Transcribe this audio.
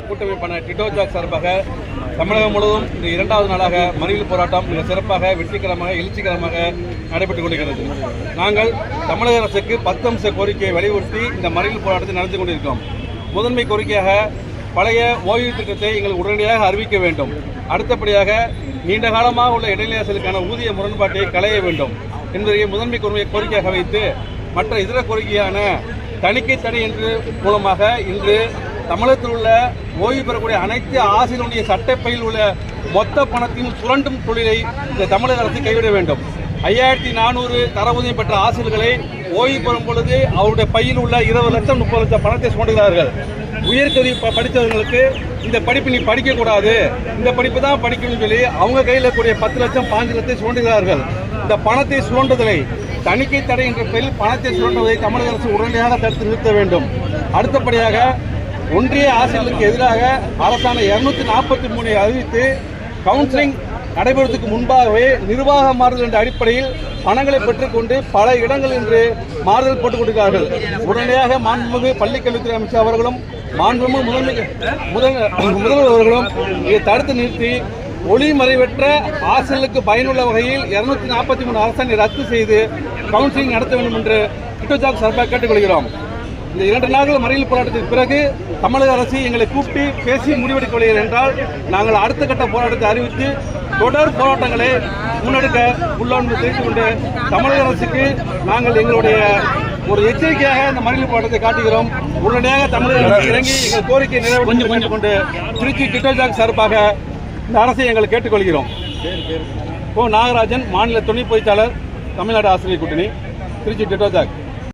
கூட்டமைப்பான டிடோஜாக் சார்பாக தமிழகம் முழுவதும் இந்த இரண்டாவது நாளாக மறியல் போராட்டம் மிக சிறப்பாக வெற்றிகரமாக எழுச்சிகரமாக நடைபெற்றுக் கொண்டிருக்கிறது. நாங்கள் தமிழக அரசுக்கு 10 அம்ச கோரிக்கையை வலியுறுத்தி இந்த மறியல் போராட்டத்தை நடத்தி கொண்டிருக்கிறோம். முதன்மை கோரிக்கையாக பழைய ஓய்வு திட்டத்தை எங்களுக்கு உடனடியாக அறிவிக்க வேண்டும். அடுத்தபடியாக நீண்ட காலமாக உள்ள இடைநிலையாசிரியர்களுக்கான ஊதிய முரண்பாட்டை களைய வேண்டும் என்பதை முதன்மை கோரிக்கையாக வைத்து மற்ற இதர கோரிக்கையான தணிக்கை தடை என்று மூலமாக இன்று தமிழகத்தில் உள்ள ஓய்வு பெறக்கூடிய அனைத்து ஆசிரியர்களுடைய சட்டப்பையில் உள்ள மொத்த பணத்தையும் சுரண்டும் தொழிலை இந்த தமிழக அரசு கைவிட வேண்டும். 5400 தர ஊதியம் பெற்ற ஆசிரியர்களை ஓய்வு பெறும் பொழுது அவருடைய பையில் உள்ள 20 லட்சம் 30 லட்சம் பணத்தை சுரண்டுகிறார்கள். உயர்கல்வி படித்தவர்களுக்கு இந்த படிப்பு நீ படிக்கக்கூடாது, இந்த படிப்பு தான் படிக்கணும்னு சொல்லி அவங்க கையில் கூடிய 10 லட்சம் 5 லட்சத்தை சுரண்டுகிறார்கள். இந்த பணத்தை சுரண்டுதலை தணிக்கை தடை என்ற பெயரில் பணத்தை சுரண்டுவதை தமிழக அரசு உடனடியாக தடுத்து நிறுத்த வேண்டும். அடுத்தபடியாக ஒன்றிய ஆசிரியர்களுக்கு எதிராக அரசாணை 243 அறிவித்து கவுன்சிலிங் நடைபெறுவதற்கு முன்பாகவே நிர்வாக மாறுதல் என்ற அடிப்படையில் பணங்களை பெற்றுக்கொண்டு பல இடங்கள் என்று மாறுதல் போட்டுக் கொடுக்கிறார்கள். உடனடியாக மாண்புமிகு பள்ளிக்கல்வித்துறை அமைச்சர் அவர்களும் மாண்புமிகு முதல்வர் அவர்களும் இதை தடுத்து நிறுத்தி ஒளிமறைவற்ற ஆசிரியர்களுக்கு பயனுள்ள வகையில் 243 அரசாணை ரத்து செய்து கவுன்சிலிங் நடத்த வேண்டும் என்று டிடோஜாக் சார்பாக கேட்டுக்கொள்கிறோம். இந்த 2 நாட்கள் மறியல் போராட்டத்திற்கு பிறகு தமிழக அரசு எங்களை கூப்பிட்டு பேசி முடிவெடுக்கவில்லை என்றால் நாங்கள் அடுத்த கட்ட போராட்டத்தை அறிவித்து தொடர் போராட்டங்களை முன்னெடுக்க உள்ளோன்னு தெரிவித்துக் கொண்டு தமிழக அரசுக்கு நாங்கள் எங்களுடைய ஒரு எச்சரிக்கையாக இந்த மறியல் போராட்டத்தை காட்டுகிறோம். உடனடியாக தமிழக அரசு இறங்கி எங்கள் கோரிக்கையை நிறைவேற்றி கொண்டு திருச்சி டிடோஜாக் சார்பாக இந்த அரசை எங்களை கேட்டுக்கொள்கிறோம். நாகராஜன், மாநில துணை பொதுச்சாளர், தமிழ்நாடு ஆசிரியர் கூட்டணி, திருச்சி டிடோஜாக்.